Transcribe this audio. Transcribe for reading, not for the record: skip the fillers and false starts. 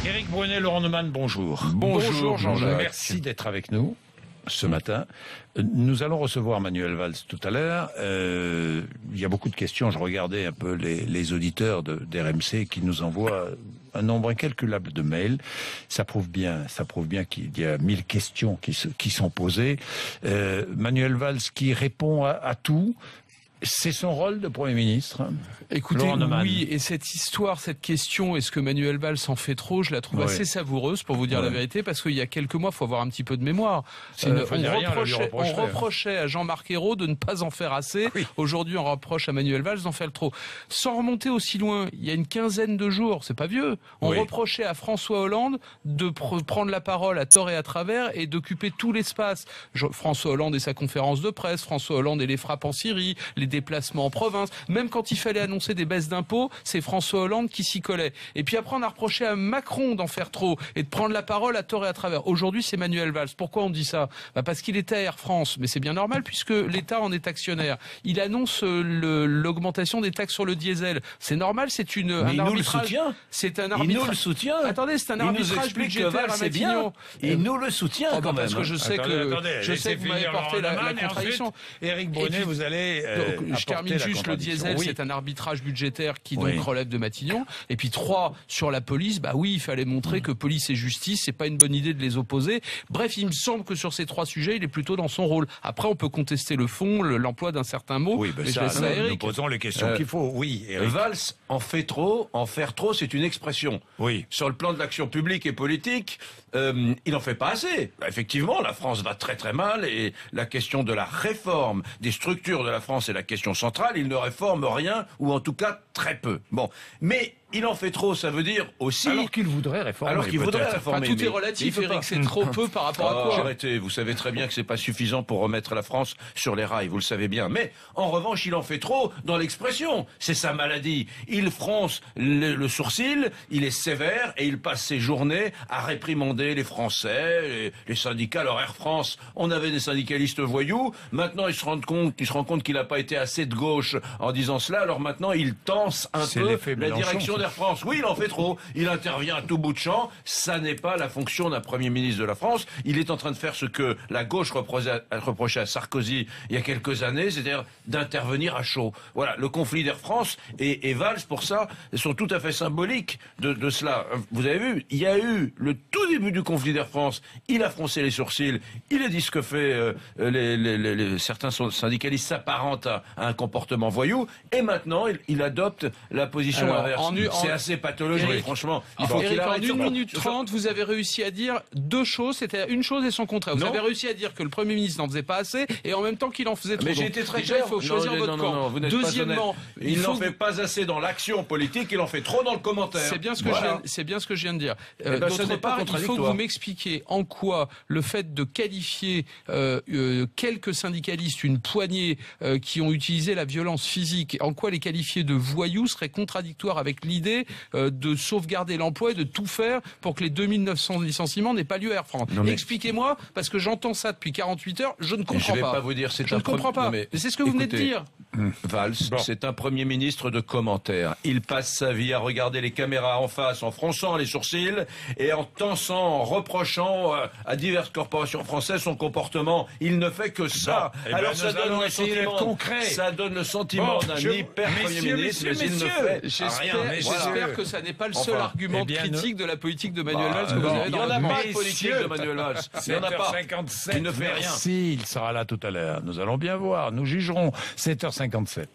Éric Brunet, Laurent Neumann, bonjour. Bonjour Jean-Jacques. Merci d'être avec nous ce matin. Nous allons recevoir Manuel Valls tout à l'heure. Il y a beaucoup de questions. Je regardais un peu les auditeurs d'RMC qui nous envoient un nombre incalculable de mails. Ça prouve bien qu'il y a 1000 questions qui sont posées. Manuel Valls qui répond à tout. C'est son rôle de Premier ministre. Écoutez, oui, et cette histoire, cette question, est-ce que Manuel Valls en fait trop, je la trouve assez savoureuse, pour vous dire la vérité, parce qu'il y a quelques mois, il faut avoir un petit peu de mémoire. On reprochait à Jean-Marc Ayrault de ne pas en faire assez. Oui. Aujourd'hui, on reproche à Manuel Valls d'en faire trop. Sans remonter aussi loin, il y a une quinzaine de jours, c'est pas vieux, on reprochait à François Hollande de prendre la parole à tort et à travers et d'occuper tout l'espace. François Hollande et sa conférence de presse, François Hollande et les frappes en Syrie, les déplacements en province, même quand il fallait annoncer des baisses d'impôts, c'est François Hollande qui s'y collait. Et puis après, on a reproché à Macron d'en faire trop et de prendre la parole à tort et à travers. Aujourd'hui, c'est Manuel Valls. Pourquoi on dit ça? Parce qu'il était à Air France, mais c'est bien normal puisque l'État en est actionnaire. Il annonce l'augmentation des taxes sur le diesel. C'est normal, c'est un arbitrage. C'est un arbitrage. Il nous le soutient. Attendez, c'est un arbitrage budgétaire à Matignon. Il nous le soutient quand même. Parce que je sais que vous m'avez porté la contradiction. Éric Brunet, vous allez je termine juste, le diesel, c'est un arbitrage budgétaire qui donc relève de Matignon. Et puis 3, sur la police, bah oui, il fallait montrer que police et justice, c'est pas une bonne idée de les opposer. Bref, il me semble que sur ces 3 sujets, il est plutôt dans son rôle. Après, on peut contester le fond, l'emploi d'un certain mot. Oui, mais ça, nous posons les questions qu'il faut. Oui, Éric. Valls en fait trop, en faire trop, c'est une expression. Oui. Sur le plan de l'action publique et politique, il en fait pas assez. Effectivement, la France va très très mal et la question de la réforme des structures de la France est la question centrale. Il ne réforme rien, ou en tout cas très peu. Bon, mais il en fait trop, ça veut dire aussi... Alors qu'il voudrait réformer. Alors qu'il voudrait réformer. Tout est relatif, Éric, c'est trop peu par rapport à quoi? Arrêtez, vous savez très bien que c'est pas suffisant pour remettre la France sur les rails, vous le savez bien. Mais, en revanche, il en fait trop dans l'expression. C'est sa maladie. Il fronce le sourcil, il est sévère, et il passe ses journées à réprimander les Français, les syndicats. Alors Air France, on avait des syndicalistes voyous, maintenant il se rend compte qu'il n'a pas été assez de gauche en disant cela, alors maintenant il tense un peu la direction d'Air France. Oui, il en fait trop. Il intervient à tout bout de champ. Ça n'est pas la fonction d'un Premier ministre de la France. Il est en train de faire ce que la gauche reprochait à Sarkozy il y a quelques années, c'est-à-dire d'intervenir à chaud. Voilà, le conflit d'Air France et Valls, pour ça, sont tout à fait symboliques de cela. Vous avez vu, il y a eu le tout début du conflit d'Air France, il a froncé les sourcils, il a dit ce que fait certains syndicalistes s'apparentent à un comportement voyou, et maintenant il adopte la position inverse. C'est assez pathologique, Éric, franchement. Il faut qu'il arrête. En 1 minute 30, vous avez réussi à dire 2 choses, c'était une chose et son contraire. Vous avez réussi à dire que le Premier ministre n'en faisait pas assez, et en même temps qu'il en faisait trop. Mais j'ai été très clair. Il faut choisir votre camp. Deuxièmement, il n'en fait pas assez dans l'action politique, il en fait trop dans le commentaire. C'est bien ce que je viens de dire. D'autre part, il faut que vous m'expliquiez en quoi le fait de qualifier quelques syndicalistes, une poignée qui ont utilisé la violence physique, en quoi les qualifier de voyous serait contradictoire avec l'idée de sauvegarder l'emploi et de tout faire pour que les 2900 licenciements n'aient pas lieu à Air France. Expliquez-moi, parce que j'entends ça depuis 48 heures, je ne comprends pas. Je vais pas vous dire, je ne comprends pas. Mais c'est ce que vous venez de dire. Valls, c'est un Premier ministre de commentaires. Il passe sa vie à regarder les caméras en face, en fronçant les sourcils et en tensant, en reprochant à diverses corporations françaises son comportement. Il ne fait que ça. Alors ça donne un sentiment concret. Ça donne le sentiment d'un hyper Premier ministre, mais il ne fait rien. J'espère que ça n'est pas le seul argument de critique de la politique de Manuel Valls que vous avez dans la Il n'y en a pas de politique de Manuel Valls. Il n'y en a pas. Il ne fait rien. Merci, il sera là tout à l'heure. Nous allons bien voir. Nous jugerons. 7h57.